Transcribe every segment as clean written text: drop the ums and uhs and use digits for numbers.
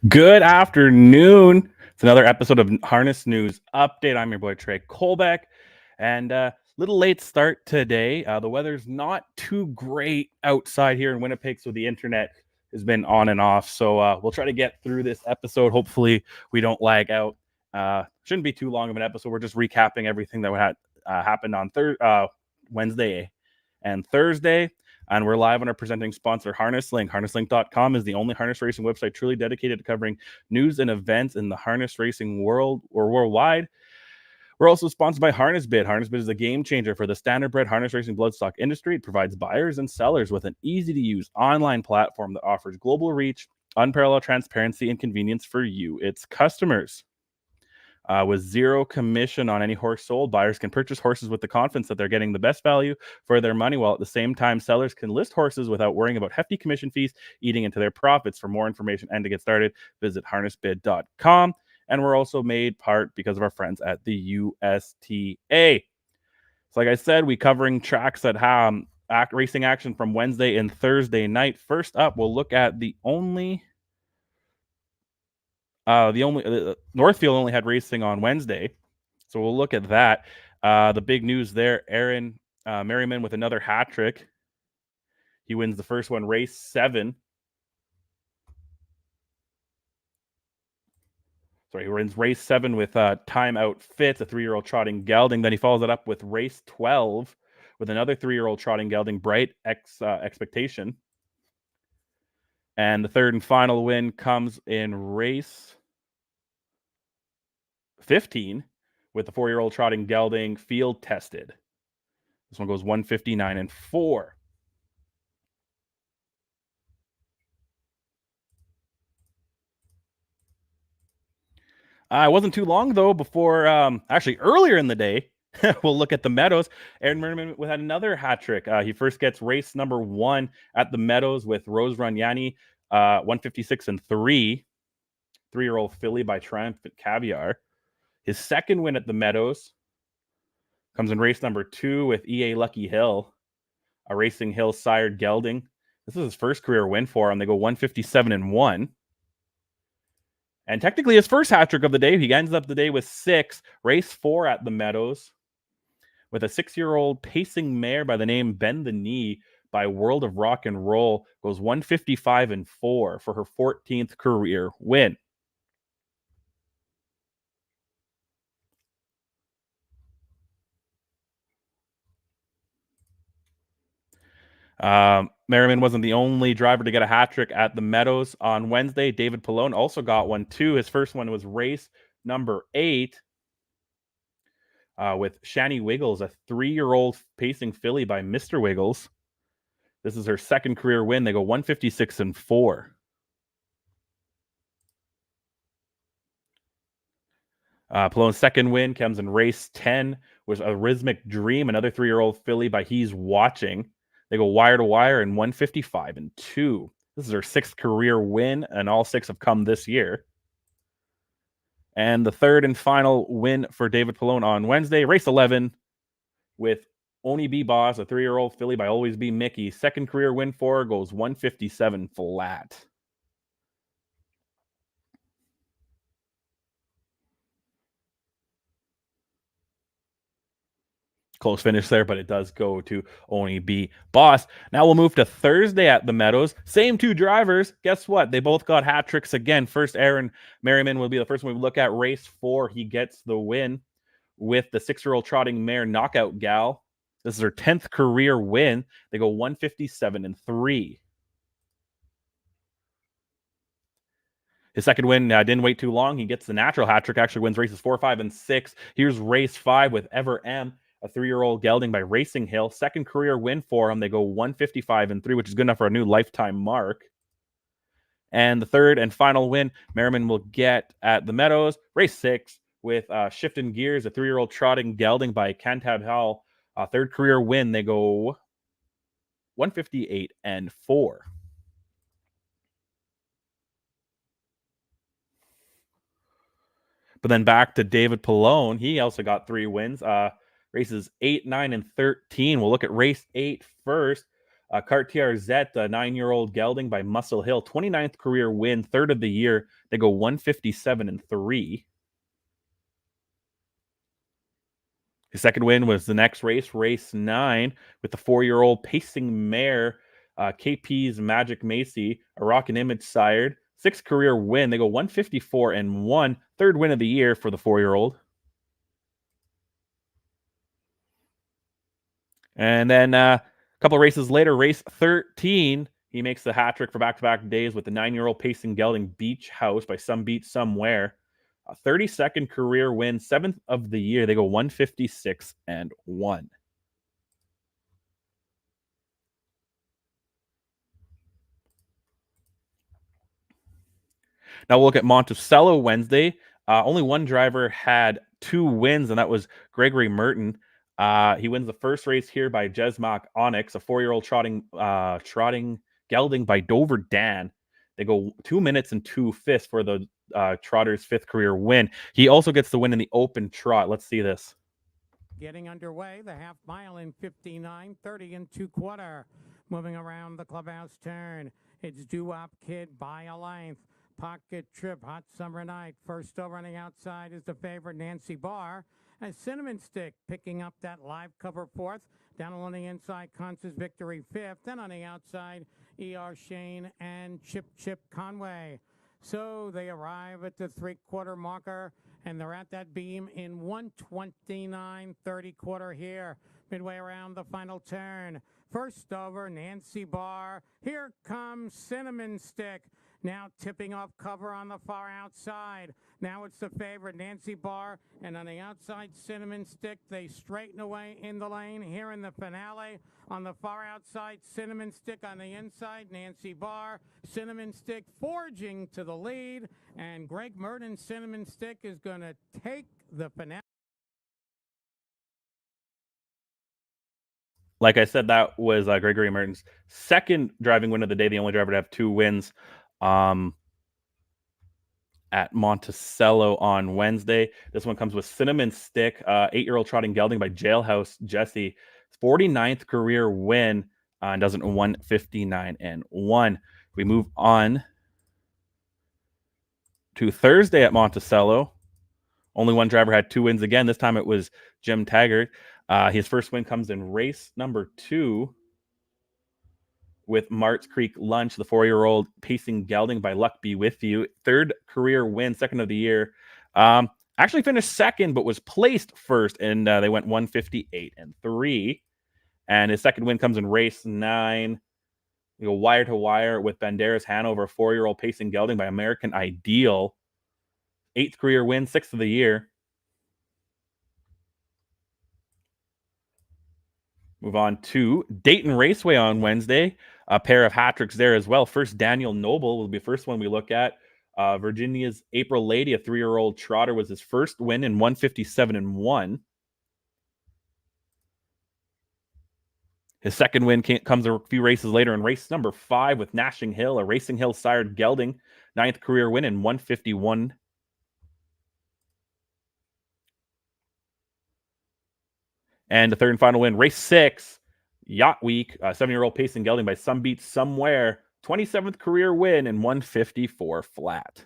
Good afternoon. It's another episode of Harness News Update. I'm your boy Trey Colbeck, and little late start today. The weather's not too great outside here in Winnipeg, so the internet has been on and off. So we'll try to get through this episode. Hopefully, we don't lag out. Shouldn't be too long of an episode. We're just recapping everything that had happened on Wednesday and Thursday. And we're live on our presenting sponsor, HarnessLink. HarnessLink.com is the only harness racing website truly dedicated to covering news and events in the harness racing world or worldwide. We're also sponsored by HarnessBid. HarnessBid is a game changer for the standardbred harness racing bloodstock industry. It provides buyers and sellers with an easy-to-use online platform that offers global reach, unparalleled transparency, and convenience for you, its customers. With zero commission on any horse sold, buyers can purchase horses with the confidence that they're getting the best value for their money, while at the same time, sellers can list horses without worrying about hefty commission fees eating into their profits. For more information and to get started, visit harnessbid.com. And we're also made part because of our friends at the USTA. So like I said, we covering tracks that have racing action from Wednesday and Thursday night. First up, we'll look at the Northfield only had racing on Wednesday, so we'll look at that. The big news there: Aaron Merriman with another hat trick. He wins the first one, race 7. Sorry, he wins race 7 with Timeout Fits, a 3-year-old trotting gelding. Then he follows it up with race 12 with another 3-year-old trotting gelding, Bright Expectation. And the third and final win comes in race 15 with the 4-year-old trotting gelding, Field Tested. This one goes 159-4. It wasn't too long though before, actually earlier in the day, we'll look at the Meadows. Aaron Merriman had another hat trick. He first gets race number 1 at the Meadows with Rose Runyani, 156-3, 3-year-old filly by Triumphant Caviar. His second win at the Meadows comes in race number 2 with EA Lucky Hill, a Racing Hill sired gelding. This is his first career win for him. They go 157-1. And technically his first hat trick of the day. He ends up the day with 6, race 4 at the Meadows with a 6-year-old pacing mare by the name Bend the Knee by World of Rock and Roll. Goes 155-4 for her 14th career win. Merriman wasn't the only driver to get a hat trick at the Meadows on Wednesday. David Pallone also got one too. His first one was race number 8 with Shani Wiggles, a 3-year-old pacing filly by Mr. Wiggles. This is her second career win. They go 156-4. Pallone's second win comes in race 10 with a Rhythmic Dream, another 3-year-old filly by He's Watching. They go wire to wire in 155-2. This is her 6th career win, and all 6 have come this year. And the third and final win for David Pallone on Wednesday, race 11 with Oni B Boss, a 3-year-old filly by Always Be Mickey. Second career win for her, goes 157 flat. Close finish there, but it does go to Oni B Boss. Now we'll move to Thursday at the Meadows. Same 2 drivers. Guess what? They both got hat tricks again. First, Aaron Merriman will be the first one we look at. Race 4, he gets the win with the 6-year-old trotting mare Knockout Gal. This is her 10th career win. They go 157-3. His second win didn't wait too long. He gets the natural hat trick, actually wins races 4, 5, and 6. Here's race 5 with Ever M, a 3-year-old gelding by Racing Hill. Second career win for him. They go 155-3, which is good enough for a new lifetime mark. And the third and final win Merriman will get at the Meadows, race 6 with Shifting Gears, a 3-year-old trotting gelding by Cantab Hall. Third career win. They go 158-4. But then back to David Pallone. He also got 3 wins. Races 8, 9, and 13. We'll look at race 8 first. Cartier Zet, 9-year-old gelding by Muscle Hill, 29th career win, third of the year. They go 157-3. His second win was the next race, race 9, with the 4-year-old pacing mare, KP's Magic Macy, a Rock and Image sired. 6th career win. They go 154-1. Third win of the year for the 4-year-old. And then a couple races later, race 13, he makes the hat trick for back-to-back days with the 9-year-old pacing gelding Beach House by Some Beat Somewhere. A 32nd career win, 7th of the year. They go 156-1. Now we'll look at Monticello Wednesday. Only one driver had 2 wins, and that was Gregory Merton. He wins the first race here by Jesmock Onyx, a 4-year-old trotting gelding by Dover Dan. They go 2 minutes and 2/5 for the trotter's 5th career win. He also gets the win in the open trot. Let's see this. Getting underway, the half mile in 59:30 2/4. Moving around the clubhouse turn, it's Doo-Wop Kid by a length. Pocket Trip, Hot Summer Night. First over on the outside is the favorite Nancy Barr. And Cinnamon Stick picking up that live cover 4th. Down along the inside, Constance Victory 5th. Then on the outside, E.R. Shane and Chip Conway. So they arrive at the 3/4 marker, and they're at that beam in 129.30 quarter here. Midway around the final turn. First over, Nancy Barr. Here comes Cinnamon Stick. Now tipping off cover on the far outside. Now it's the favorite, Nancy Barr. And on the outside, Cinnamon Stick. They straighten away in the lane here in the finale. On the far outside, Cinnamon Stick. On the inside, Nancy Barr. Cinnamon Stick forging to the lead. And Greg Merton, Cinnamon Stick, is going to take the finale. Like I said, that was Gregory Merton's second driving win of the day, the only driver to have 2 wins at Monticello on Wednesday. This one comes with Cinnamon Stick, 8-year-old trotting gelding by Jailhouse Jesse. 49th career win and does it 159-1. We move on to Thursday at Monticello. Only one driver had 2 wins again. This time it was Jim Taggart. His first win comes in race number 2 with Mart's Creek Lunch, the 4-year-old pacing gelding by Luck Be With You. 3rd career win, 2nd of the year. Actually finished 2nd, but was placed 1st, and they went 158-3. And his 2nd win comes in race 9. We go wire to wire with Banderas Hanover, 4-year-old pacing gelding by American Ideal. 8th career win, 6th of the year. Move on to Dayton Raceway on Wednesday. A pair of hat tricks there as well. First, Daniel Noble will be the first one we look at. Virginia's April Lady, a 3-year-old trotter, was his first win in 157-1. His second win comes a few races later in race number 5 with Nashing Hill, a Racing Hill sired gelding. 9th career win in 151. And the third and final win, race 6, Yacht Week, 7-year-old pacing gelding by Some Beat Somewhere. 27th career win in 154 flat.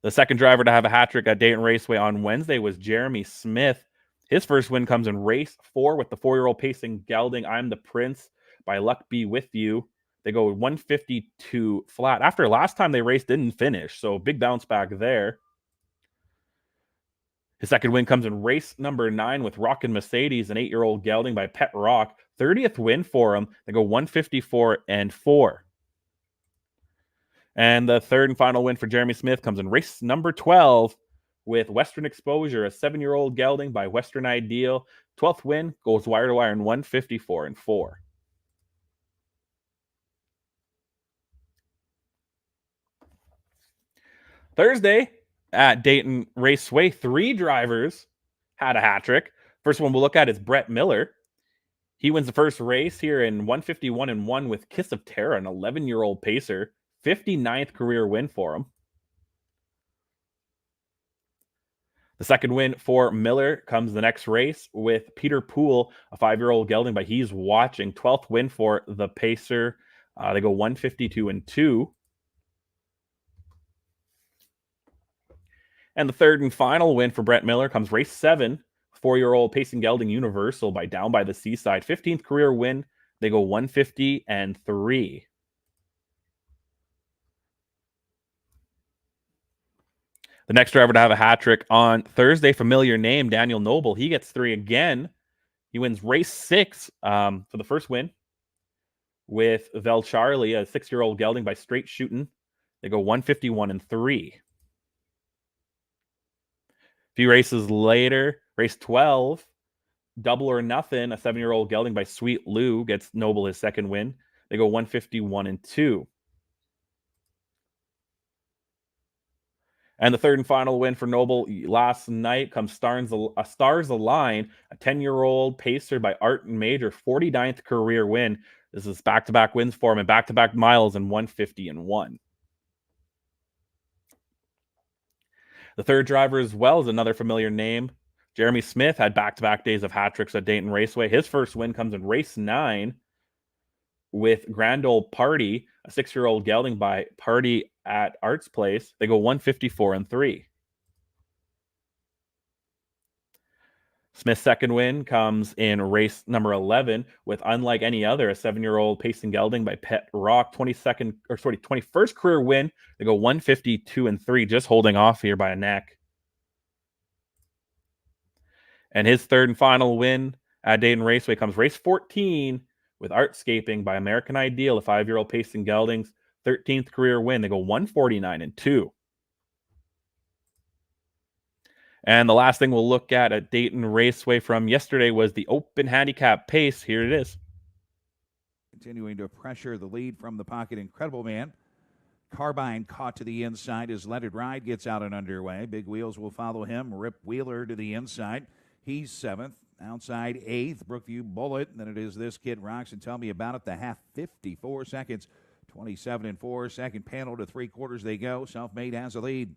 The second driver to have a hat trick at Dayton Raceway on Wednesday was Jeremy Smith. His first win comes in race 4 with the 4-year-old pacing gelding I'm the Prince by Luck Be With You. They go 152 flat. After last time they raced, didn't finish, so big bounce back there. His second win comes in race number 9 with Rockin' Mercedes, an 8-year-old gelding by Pet Rock. 30th win for him. They go 154-4. And the third and final win for Jeremy Smith comes in race number 12 with Western Exposure, a 7-year-old gelding by Western Ideal. 12th win goes wire to wire in 154-4. Thursday at Dayton Raceway, 3 drivers had a hat trick. First one we'll look at is Brett Miller. He wins the first race here in 151-1 with Kiss of Terra, an 11-year-old pacer. 59th career win for him. The second win for Miller comes the next race with Peter Poole, a 5-year-old gelding by He's Watching. 12th win for the Pacer. They go 152-2. And the third and final win for Brett Miller comes race 7, 4-year-old pacing gelding Universal by Down by the Seaside. 15th career win. They go 150-3. The next driver to have a hat trick on Thursday, familiar name, Daniel Noble. He gets 3 again. He wins race 6 for the first win with Vel Charlie, a 6-year-old gelding by Straight Shootin'. They go 151-3. A few races later, race 12, Double or Nothing, a 7-year-old gelding by Sweet Lou, gets Noble his second win. They go 151-2. And the third and final win for Noble last night comes Stars Align, a 10-year-old pacer by Art and Major, 49th career win. This is back-to-back wins for him and back-to-back miles in 150-1. The third driver as well is another familiar name. Jeremy Smith had back-to-back days of hat tricks at Dayton Raceway. His first win comes in race 9 with Grand Ole Party, a 6-year-old gelding by Party at Arts Place. They go 154-3. Smith's second win comes in race number 11 with Unlike Any Other, a 7-year-old pacing gelding by Pet Rock. 21st career win. They go 152-3, just holding off here by a neck. And his third and final win at Dayton Raceway comes race 14 with Artscaping by American Ideal, a 5-year-old pacing geldings. 13th career win. They go 149-2. And the last thing we'll look at Dayton Raceway from yesterday was the open handicap pace. Here it is. Continuing to pressure the lead from the pocket, Incredible Man. Carbine caught to the inside as Let It Ride gets out and underway. Big Wheels will follow him. Rip Wheeler to the inside. He's 7th. Outside 8th, Brookview Bullet. And then it is This Kid Rocks and Tell Me About It. The half, 54 seconds. 27-4. Second panel to 3/4 they go. Self-Made has a lead.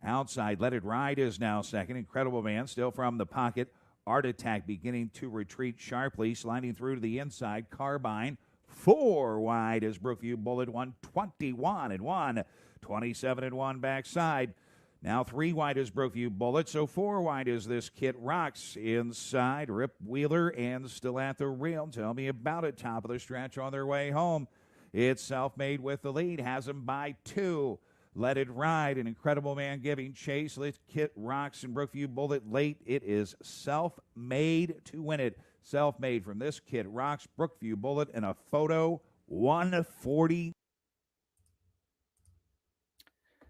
Outside, Let It Ride is now second. Incredible Man still from the pocket. Art Attack beginning to retreat sharply. Sliding through to the inside. Carbine 4 wide as Brookview Bullet 121-1. 27-1 backside. Now 3 wide is Brookview Bullet, so 4 wide is This Kid Rocks. Inside, Rip Wheeler and still at the rail. Tell Me About It. Top of the stretch on their way home. It's Self-Made with the lead. Has them by 2. Let It Ride. An Incredible Man giving chase. This Kid Rocks and Brookview Bullet late. It is Self-Made to win it. Self-Made from This Kid Rocks. Brookview Bullet and a photo 140.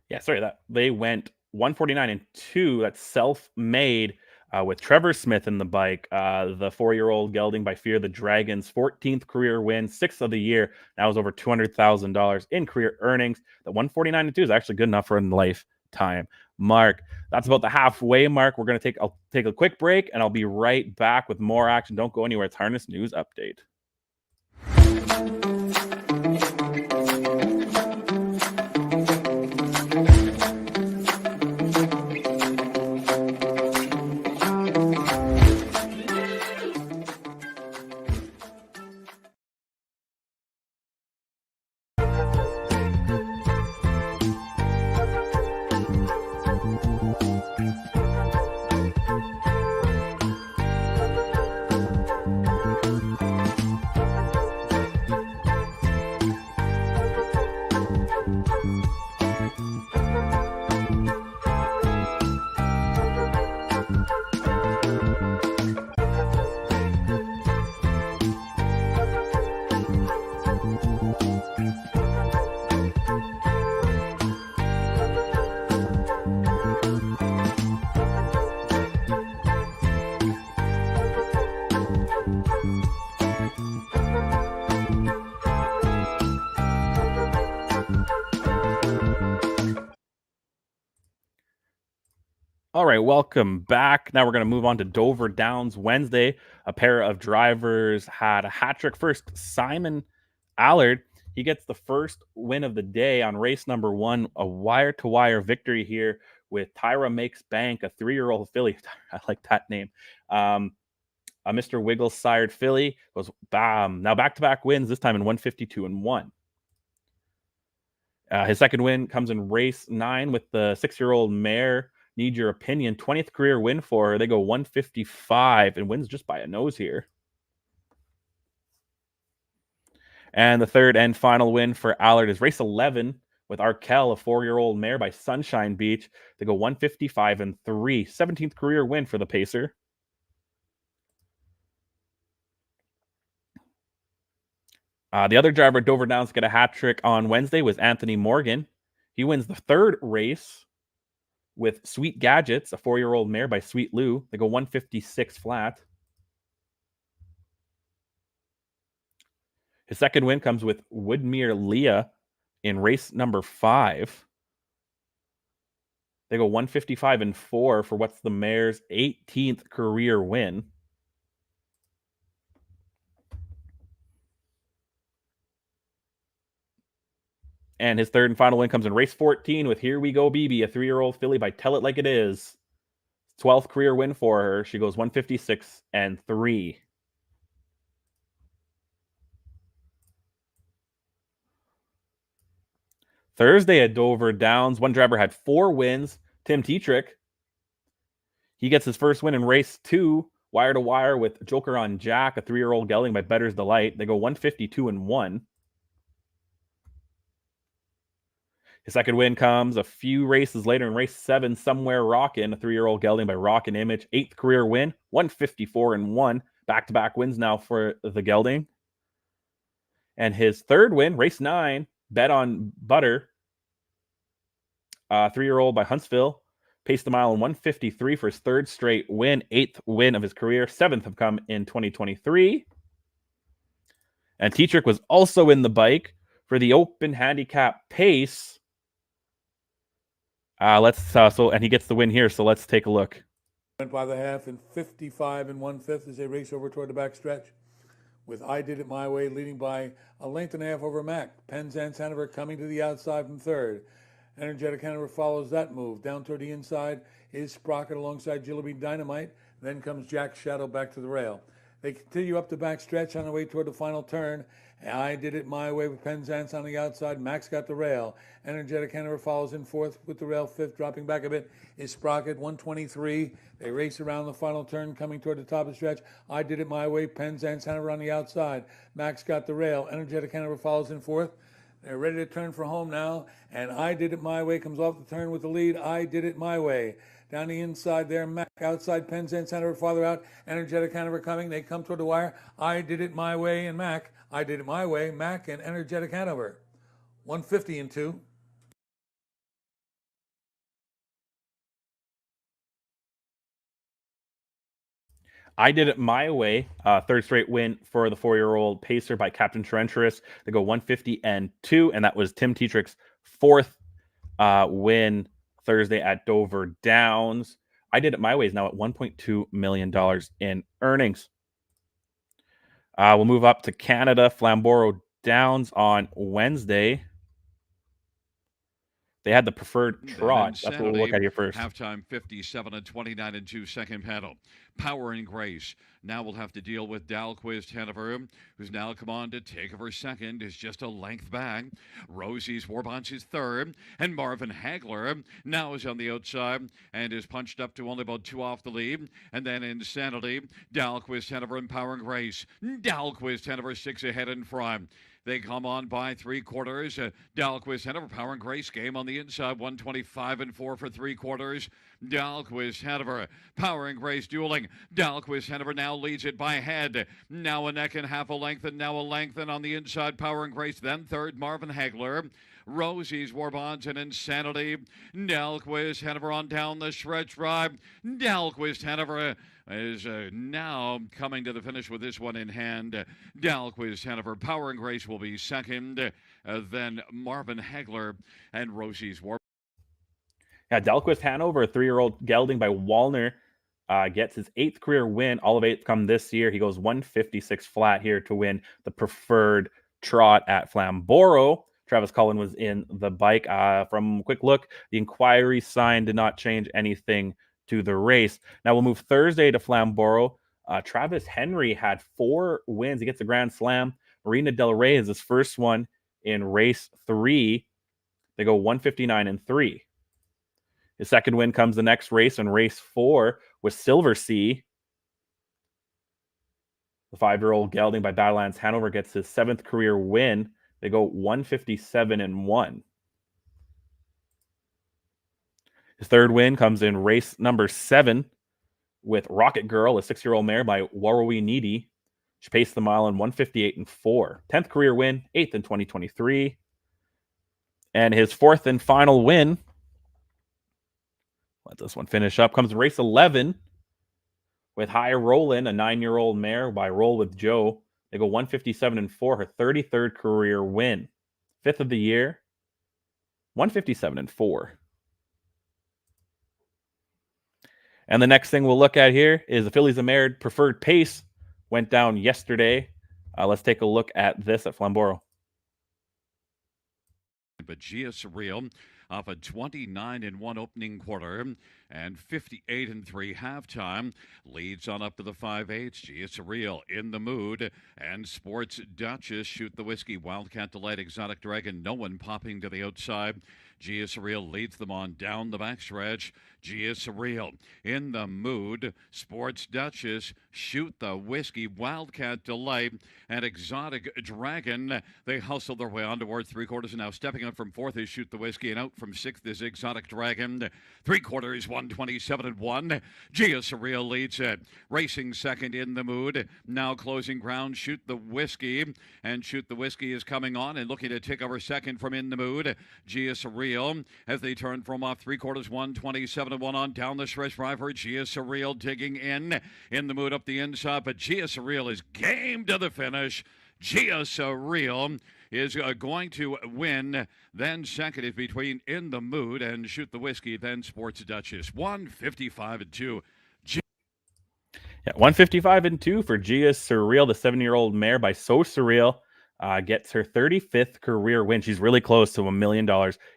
Yeah, sorry, that they went 149-2. That's Self-Made with Trevor Smith in the bike. The 4-year-old gelding by Fear the Dragons, 14th career win, 6th of the year. That was over $200,000 in career earnings. The 149-2 is actually good enough for a lifetime mark. That's about the halfway mark. We're going to take a quick break, and I'll be right back with more action. Don't go anywhere. It's Harness News Update. All right, welcome back. Now we're going to move on to Dover Downs Wednesday. A pair of drivers had a hat trick. First, Simon Allard. He gets the first win of the day on race number 1, a wire-to-wire victory here with Tyra Makes Bank, a 3-year-old filly. I like that name. Mr. Wiggles sired filly goes now back-to-back wins, this time in 152-1. His second win comes in race 9 with the 6-year-old mare Need Your Opinion. 20th career win for her. They go 155 and wins just by a nose here. And the third and final win for Allard is race 11 with Arkell, a 4-year-old mare by Sunshine Beach. They go 155-3. 17th career win for the Pacer. The other driver at Dover Downs to get a hat trick on Wednesday was Anthony Morgan. He wins the third race with Sweet Gadgets, a 4-year-old mare by Sweet Lou. They go 156 flat. His second win comes with Woodmere Leah in race number 5. They go 155-4 for what's the mare's 18th career win. And his third and final win comes in race 14 with Here We Go BB, a 3-year-old filly by Tell It Like It Is. 12th career win for her. She goes 156-3. Thursday at Dover Downs, one driver had 4 wins. Tim Tetrick. He gets his first win in race 2, wire to wire with Joker on Jack, a 3-year-old gelding by Better's Delight. They go 152-1. His second win comes a few races later in race 7, Somewhere Rockin', a 3-year-old gelding by Rockin' Image. 8th career win, 154-1. Back-to-back wins now for the gelding. And his third win, race 9, Bet on Butter, 3-year-old by Huntsville. Paced the mile in 153 for his third straight win, 8th win of his career. 7th have come in 2023. And Tetrick was also in the bike for the Open Handicap Pace. And he gets the win here, so let's take a look. Went by the half in 55 1/5 as they race over toward the back stretch, with I Did It My Way leading by a length and a half over Mac. Penzance Hanover coming to the outside from third. Energetic Hanover follows that move. Down toward the inside is Sprocket alongside Jillaby Dynamite. Then comes Jack's Shadow back to the rail. They continue up the back stretch on the way toward the final turn. I Did It My Way with Penzance on the outside. Max got the rail. Energetic Hanover follows in fourth with the rail. Fifth, dropping back a bit, is Sprocket, 123. They race around the final turn, coming toward the top of the stretch. I Did It My Way. Penzance Hanover on the outside. Max got the rail. Energetic Hanover follows in fourth. They're ready to turn for home now. And I Did It My Way comes off the turn with the lead. I Did It My Way. Down the inside there, Mac outside, Penzance Hanover farther out. Energetic Hanover coming. They come toward the wire. I Did It My Way and Mac. I Did It My Way, Mac and Energetic Hanover. 150-2. I Did It My Way, third straight win for the 4-year-old Pacer by Captain Trenturous. They go 150-2, and that was Tim Tetrick's fourth win Thursday at Dover Downs. I Did It My Way is now at $1.2 million in earnings. We'll move up to Canada, Flamborough Downs on Wednesday. They had the preferred trot. That's what we'll look at here first. Halftime 57-29 second panel. Power and Grace. Now we'll have to deal with Dalquist Hanover, who's now come on to take over second. Is just a length back. Rosie's Warbonch is third. And Marvin Hagler now is on the outside and is punched up to only about 2 off the lead. And then Insanity, Dalquist Hanover and Power and Grace. Dalquist Hanover 6 ahead in front. They come on by 3/4. Dalquist Hanover, Power and Grace game on the inside, 125-4 for 3/4. Dalquist Hanover, Power and Grace dueling. Dalquist Hanover now leads it by head. Now a neck and half a length, and now a length, and on the inside, Power and Grace. Then third, Marvin Hagler. Rosie's Warbonch and Insanity. Dalquist Hanover on down the stretch drive. Dalquist Hanover is now coming to the finish with this one in hand. Dalquist Hanover, Power and Grace will be second. Then Marvin Hagler and Rosie's Warbonch. Yeah, Dalquist Hanover, a 3-year-old gelding by Wallner, gets his 8th career win. All of 8 come this year. He goes 156 flat here to win the preferred trot at Flamborough. Travis Cullen was in the bike. From quick look, the inquiry sign did not change anything to the race. Now we'll move Thursday to Flamborough. Travis Henry had 4 wins. He gets a Grand Slam. Marina Del Rey is his first one in race 3. They go 159-3. His second win comes the next race in race 4 with Silver Sea. The 5-year-old gelding by Badlands Hanover gets his 7th career win. They go 157-1. His third win comes in race number 7 with Rocket Girl, a 6-year-old mare by Warrawee Needy. She paced the mile in 158-4. 10th career win, 8th in 2023. And his 4th and final win, let this one finish up, comes in race 11 with High Rollin', a 9-year-old mare by Roll with Joe. They go 157-4, her 33rd career win. 5th of the year, 157-4. And the next thing we'll look at here is the Fillies of Mare Preferred Pace went down yesterday. Let's take a look at this at Flamborough. But Gia Surreal off a 29-1 opening quarter and 58-3 halftime. Leads on up to the 5/8. Gia Surreal in the mood. And Sports Duchess, Shoot the Whiskey, Wildcat Delight, Exotic Dragon, no one popping to the outside. Gia Surreal leads them on down the backstretch. Gia Surreal in the mood. Sports Duchess, Shoot the Whiskey, Wildcat Delight, and Exotic Dragon. They hustle their way on toward 3/4 and now stepping up from 4th is Shoot the Whiskey, and out from 6th is Exotic Dragon. 3/4, 127-1. Gia Surreal leads it. Racing second in the mood. Now closing ground, Shoot the Whiskey. And Shoot the Whiskey is coming on and looking to take over second from in the mood. Gia Surreal as they turn from off 3/4, 127-1 on down the stretch. Driver Gia Surreal digging in the mood up the inside, but Gia Surreal is game to the finish. Gia Surreal is going to win. Then second is between In the Mood and Shoot the Whiskey. Then Sports Duchess, 155-2. Yeah, 155-2 for Gia Surreal, the 7-year-old mare by So Surreal. Gets her 35th career win. She's really close to $1 million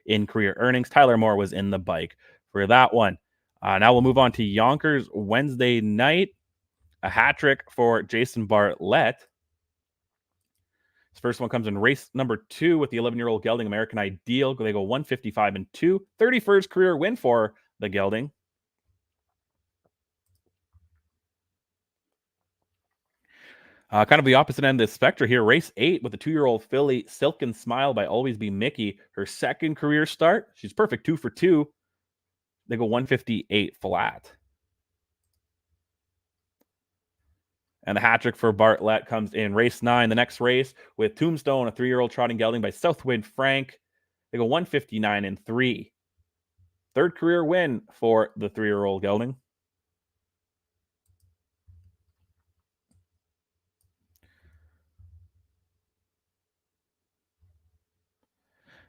in career earnings. Tyler Moore was in the bike for that one. Now we'll move on to Yonkers Wednesday night. A hat trick for Jason Bartlett. His first one comes in race number 2 with the 11-year-old gelding American Ideal. They go 155-2. 31st career win for the gelding. Kind of the opposite end of the spectrum here. Race 8 with the 2-year-old filly Silken Smile by Always Be Mickey. Her second career start. She's perfect 2 for 2. They go 158 flat. And the hat trick for Bartlett comes in race 9, the next race, with Tombstone, a 3-year-old trotting gelding by Southwind Frank. They go 159-3. Third career win for the 3-year-old gelding.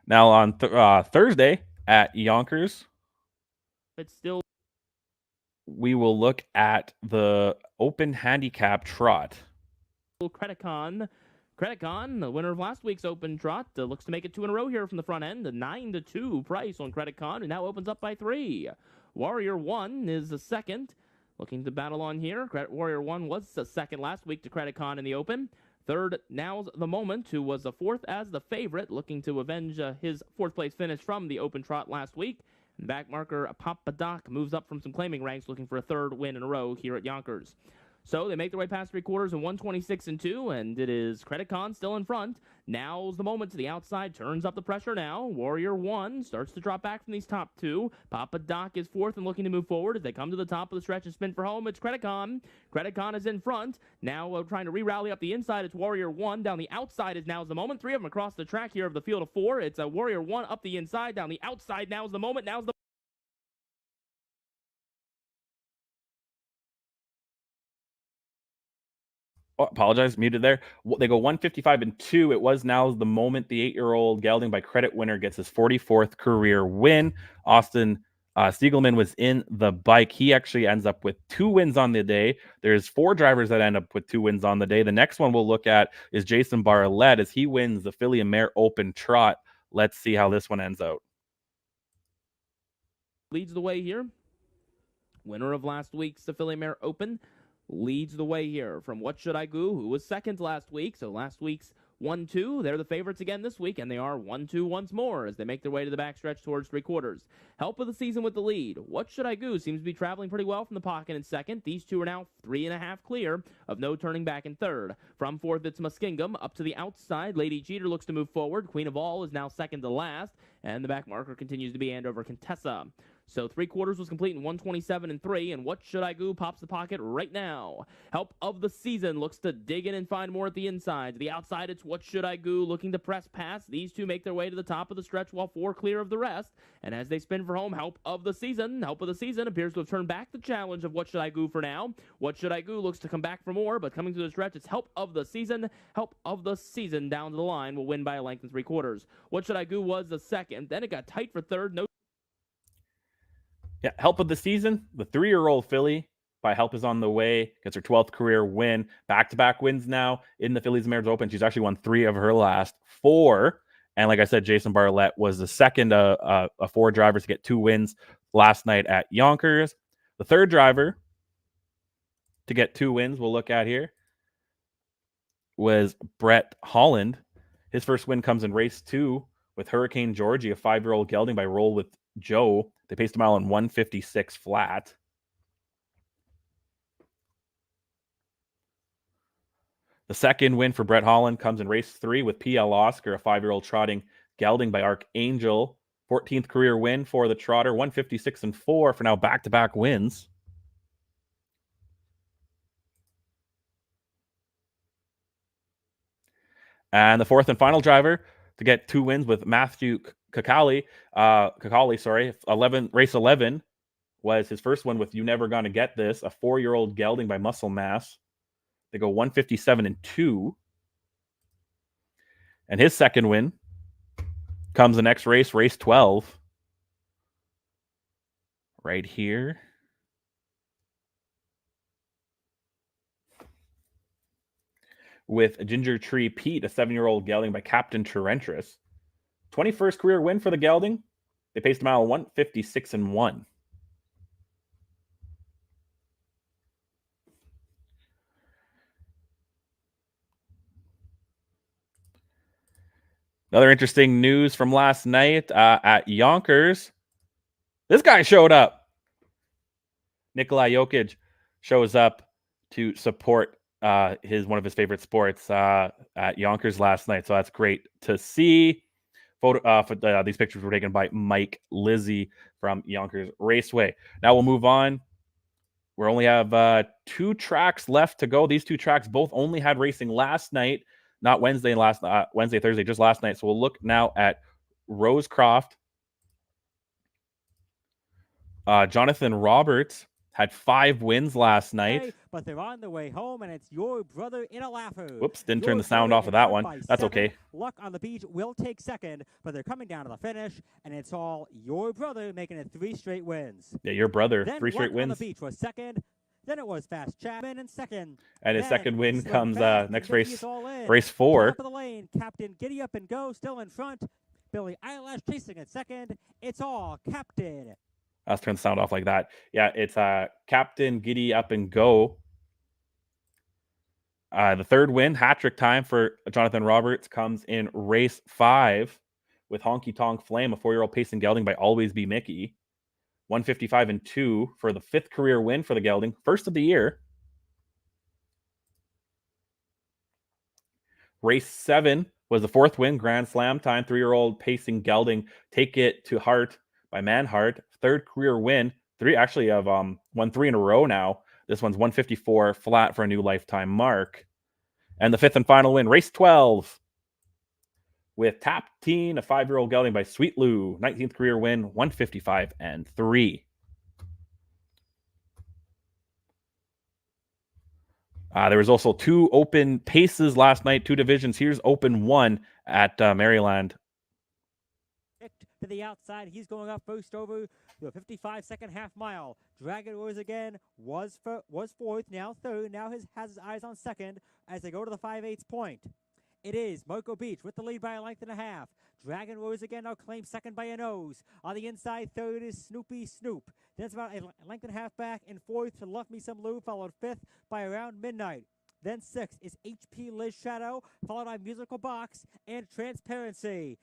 Now on Thursday at Yonkers, but still, we will look at the open handicap trot. Credicon, the winner of last week's open trot, looks to make it 2 in a row here from the front end. A 9-2 price on Credicon, and now opens up by 3. Warrior 1 is the second, looking to battle on here. Warrior 1 was the second last week to Credicon in the open. Third, Now's the Moment, who was the 4th as the favorite, looking to avenge his 4th place finish from the open trot last week. And back marker Papa Doc moves up from some claiming ranks, looking for a 3rd win in a row here at Yonkers. So they make their way past 3/4 in 126-2, and it is Credicon still in front. Now's the Moment to the outside, turns up the pressure now. Warrior 1 starts to drop back from these top 2. Papa Doc is 4th and looking to move forward. As they come to the top of the stretch and spin for home, it's Credicon. Credicon is in front. Now trying to re-rally up the inside, it's Warrior 1. Down the outside is Now's the Moment. 3 of them across the track here of the field of 4. It's a Warrior 1 up the inside. Down the outside, Now's the Moment. Now's the apologize, muted there. They go 155-2. It was Now's the Moment. The 8-year-old gelding by Credit Winner gets his 44th career win. Austin Stiegelman was in the bike. He actually ends up with 2 wins on the day. There's 4 drivers that end up with 2 wins on the day. The next one we'll look at is Jason Bartlett as he wins the Filly and Mare Open Trot let's see how this one ends out. Leads the way here. Winner of last week's Affiliate Mare Open leads the way here from What Should I Goo, who was second last week. So last week's 1-2. They're the favorites again this week, and they are 1-2 once more as they make their way to the backstretch towards three-quarters. Help of the season with the lead. What Should I Goo seems to be traveling pretty well from the pocket in second. These two are now 3.5 clear of no turning back in third. From fourth, it's Muskingum. Up to the outside, Lady Jeter looks to move forward. Queen of All is now second to last, and the back marker continues to be Andover Contessa. So three-quarters was complete in 1:27.3, and What Should I Goo pops the pocket right now. Help of the season looks to dig in and find more at the inside. To the outside, it's What Should I Goo looking to press past. These two make their way to the top of the stretch while four clear of the rest. And as they spin for home, Help of the season appears to have turned back the challenge of What Should I Goo for now. What Should I Goo looks to come back for more, but coming to the stretch, it's Help of the season. Help of the season down to the line will win by a length and three-quarters. What Should I Goo was the second. Then it got tight for third. No. Yeah, Help of the season. The 3-year-old filly by Help is on the way. Gets her 12th career win. Back-to-back wins now in the Fillies Mares Open. She's actually won 3 of her last 4. And like I said, Jason Bartlett was the second of 4 drivers to get 2 wins last night at Yonkers. The third driver to get 2 wins we'll look at here was Brett Holland. His first win comes in race 2 with Hurricane Georgie, a 5-year-old gelding by Roll with Joe. They paced a mile in 1:56 flat. The second win for Brett Holland comes in race 3 with PL Oscar, a 5-year-old trotting gelding by Archangel. 14th career win for the trotter, 1:56.4 for now back-to-back wins. And the fourth and final driver to get 2 wins with Matthew Kakali, race 11 was his first one with You Never Gonna Get This, a 4-year-old gelding by Muscle Mass. They go 1:57.2. And his second win comes the next race, race 12. Right here. With Ginger Tree Pete, a 7-year-old gelding by Captain Torrentris. 21st career win for the gelding. They paced a mile 1:56.1. Another interesting news from last night at Yonkers. This guy showed up. Nikolai Jokic shows up to support one of his favorite sports at Yonkers last night. So that's great to see. These pictures were taken by Mike Lizzie from Yonkers Raceway. Now we'll move on. We only have 2 tracks left to go. These 2 tracks both only had racing last night, not Thursday, just last night. So we'll look now at Rosecroft. Jonathan Roberts had 5 wins last night. But they're on their way home, and it's Your Brother in a Lafu. Whoops, didn't turn the sound off of that one. That's okay. Luck on the Beach will take second, but they're coming down to the finish, and it's all Your Brother making it 3 straight wins. Yeah, Your Brother, then 3 straight Luck wins. on the Beach was second. Then it was Fast Chapman in second. And his second win comes next race, race 4.4. Top of the lane, Captain Giddy Up and Go still in front. Billy Eyelash chasing at second. It's all Captain. Let's turn the sound off like that. Yeah, it's Captain Giddy Up and Go. The third win, hat-trick time for Jonathan Roberts, comes in race 5 with Honky Tonk Flame, a 4-year-old pacing gelding by Always Be Mickey. 1:55.2 for the 5th career win for the gelding, first of the year. Race 7 was the 4th win, Grand Slam time, 3-year-old pacing gelding, Take It to Heart by Manhart. 3rd career win. 3 actually have won 3 in a row now. This one's 1:54 flat for a new lifetime mark. And the 5th and final win, race 12 with Tap Teen, a 5-year-old gelding by Sweet Lou. 19th career win, 1:55.3. There was also 2 open paces last night, 2 divisions. Here's open 1 at Maryland. To the outside, he's going up first over the 55-second half mile. Dragon Roars again was 4th, now 3rd. Now has his eyes on second as they go to the 5/8 point. It is Moco Beach with the lead by a length and a half. Dragon Rose again now claims second by a nose. On the inside, third is Snoopy Snoop. Then it's about a length and a half back. In fourth to Love Me Some Lou, followed fifth by Around Midnight. Then sixth is HP Liz Shadow, followed by Musical Box and Transparency.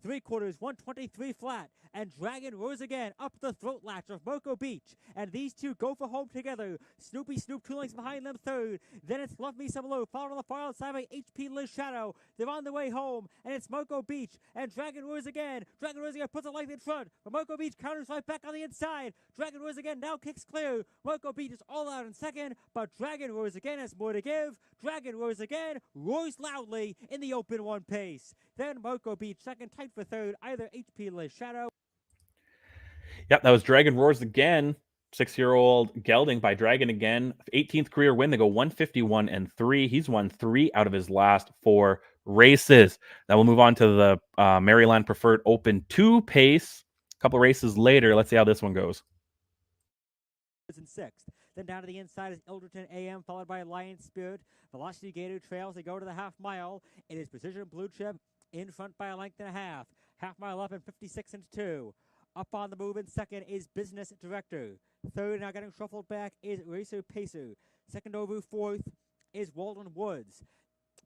3/4, 123 flat, and Dragon Rose again up the throat latch of Moco Beach, and these two go for home together. Snoopy Snoop 2 lengths behind them third, then it's Love Me Some Low, followed on the far outside by HP Liz Shadow. They're on their way home, and it's Moco Beach, and Dragon Rose again. Dragon Rose again puts a length in front, but Moco Beach counters right back on the inside. Dragon Rose again now kicks clear. Moco Beach is all out in second, but Dragon Rose again has more to give. Dragon Rose again roars loudly in the open one pace. Then Moco Beach second, tight for third, either HP Liz Shadow. Yep, that was Dragon Roars again. 6-year-old gelding by Dragon again. 18th career win. They go 151-3. He's won 3 out of his last 4 races. Now we'll move on to the Maryland Preferred Open 2 pace. A couple races later. Let's see how this one goes. In sixth. Then down to the inside is Ilderton AM, followed by Lion Spirit. Velocity Gator trails. They go to the half mile. It is Precision Blue Chip in front by a length and a half. Half mile up in 56-2. Up on the move in second is Business Director. Third, now getting shuffled back, is Racer Pacer. Second over, fourth is Walden Woods.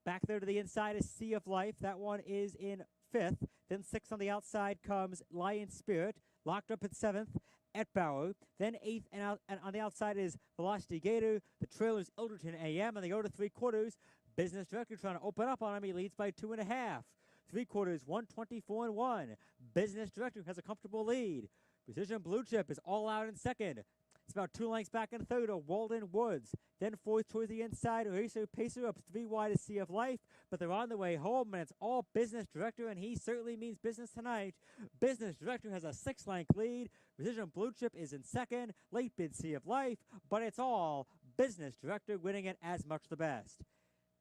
Back there to the inside is Sea of Life. That one is in fifth. Then sixth on the outside comes Lion Spirit. Locked up in seventh, Etbauer. Then eighth, and on the outside is Velocity Gator. The trailer is Ilderton AM, and they go to 3/4. Business Director trying to open up on him. He leads by 2.5. 3/4, 124-1. Business Director has a comfortable lead. Precision Blue Chip is all out in second. It's about 2 lengths back in third of Walden Woods. Then fourth towards the inside, Racer Pacer up 3 wide of Sea of Life, but they're on their way home, and it's all Business Director, and he certainly means business tonight. Business Director has a 6-length lead. Precision Blue Chip is in second, late bid Sea of Life, but it's all Business Director winning it as much the best.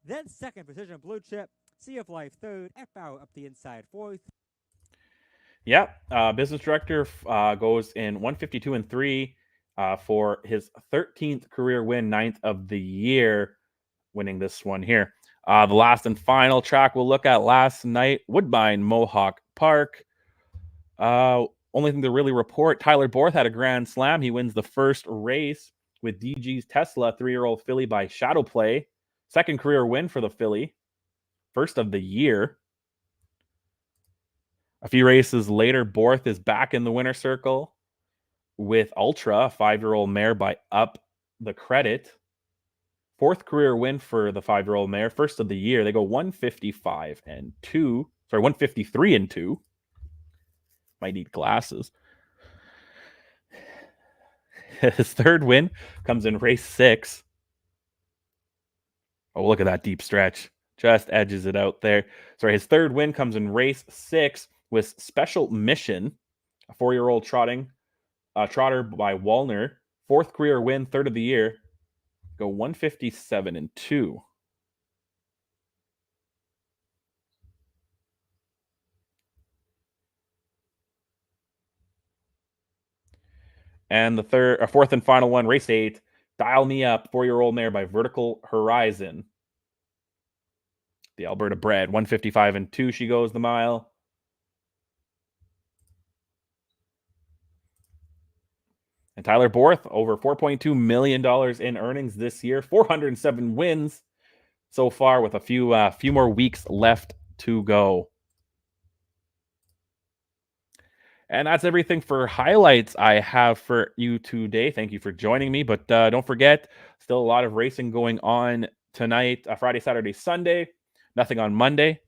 Then second, Precision Blue Chip. Sea of Life third, Etbauer up the inside fourth. Yeah, Business Director goes in 152-3 for his 13th career win, 9th of the year, winning this one here. The last and final track we'll look at last night, Woodbine Mohawk Park. Only thing to really report, Tyler Borth had a grand slam. He wins the first race with DG's Tesla, 3-year-old filly by Shadow Play. Second career win for the filly. First of the year. A few races later, Borth is back in the winner's circle with Ultra, a 5-year-old mare by Up the Credit. Fourth career win for the 5-year-old mare. First of the year. They go 155-2. Sorry, 153-2. Might need glasses. His third win comes in race 6. Oh, look at that deep stretch. Just edges it out there. Sorry, his third win comes in race 6 with Special Mission, a 4-year-old trotter by Wallner. Fourth career win, third of the year. Go 157-2. And the fourth and final one, race 8. Dial Me Up, 4-year-old mare by Vertical Horizon. The Alberta bred, 155-2. She goes the mile. And Tyler Borth, over $4.2 million in earnings this year. 407 wins so far with a few more weeks left to go. And that's everything for highlights I have for you today. Thank you for joining me. But don't forget, still a lot of racing going on tonight, Friday, Saturday, Sunday. Nothing on Monday.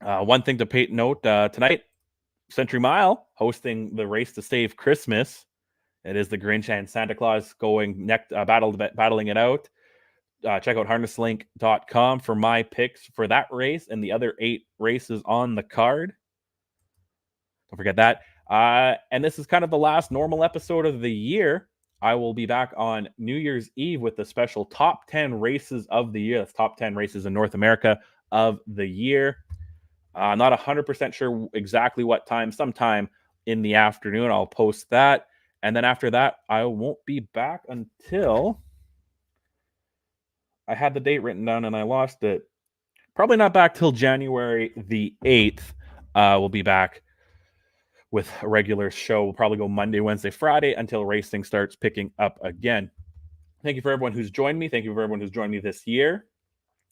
One thing to note tonight, Century Mile hosting the Race to Save Christmas. It is the Grinch and Santa Claus going battling it out. Check out harnesslink.com for my picks for that race and the other 8 races on the card. Don't forget that. And this is kind of the last normal episode of the year. I will be back on New Year's Eve with the special top 10 races of the year. That's top 10 races in North America of the year. Not 100% sure exactly what time. Sometime in the afternoon, I'll post that. And then after that, I won't be back until... I had the date written down and I lost it. probably not back till January the 8th. We'll be back with a regular show. We'll probably go Monday, Wednesday, Friday until racing starts picking up again. Thank you for everyone who's joined me. Thank you for everyone who's joined me this year.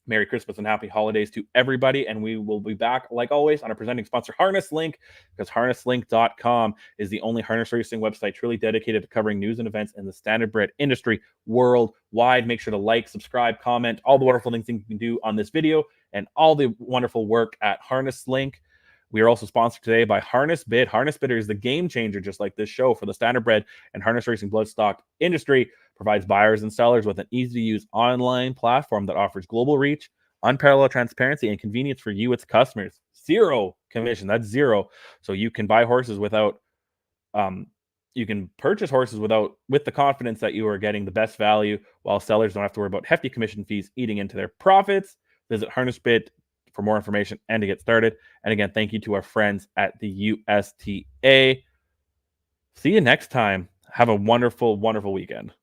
Merry Christmas and happy holidays to everybody. And we will be back, like always, on our presenting sponsor, Harness Link, because harnesslink.com is the only harness racing website truly dedicated to covering news and events in the standardbred industry worldwide. Make sure to like, subscribe, comment, all the wonderful things you can do on this video, and all the wonderful work at Harness Link. We are also sponsored today by Harness Bid. Harness Bidder is the game changer, just like this show, for the standardbred and harness racing bloodstock industry. Provides buyers and sellers with an easy-to-use online platform that offers global reach, unparalleled transparency, and convenience for you, its customers. Zero commission. That's zero. So you can buy horses without, you can purchase horses with the confidence that you are getting the best value, while sellers don't have to worry about hefty commission fees eating into their profits. Visit Harness Bid for more information and to get started. And again, thank you to our friends at the USTA. See you next time. Have a wonderful, wonderful weekend.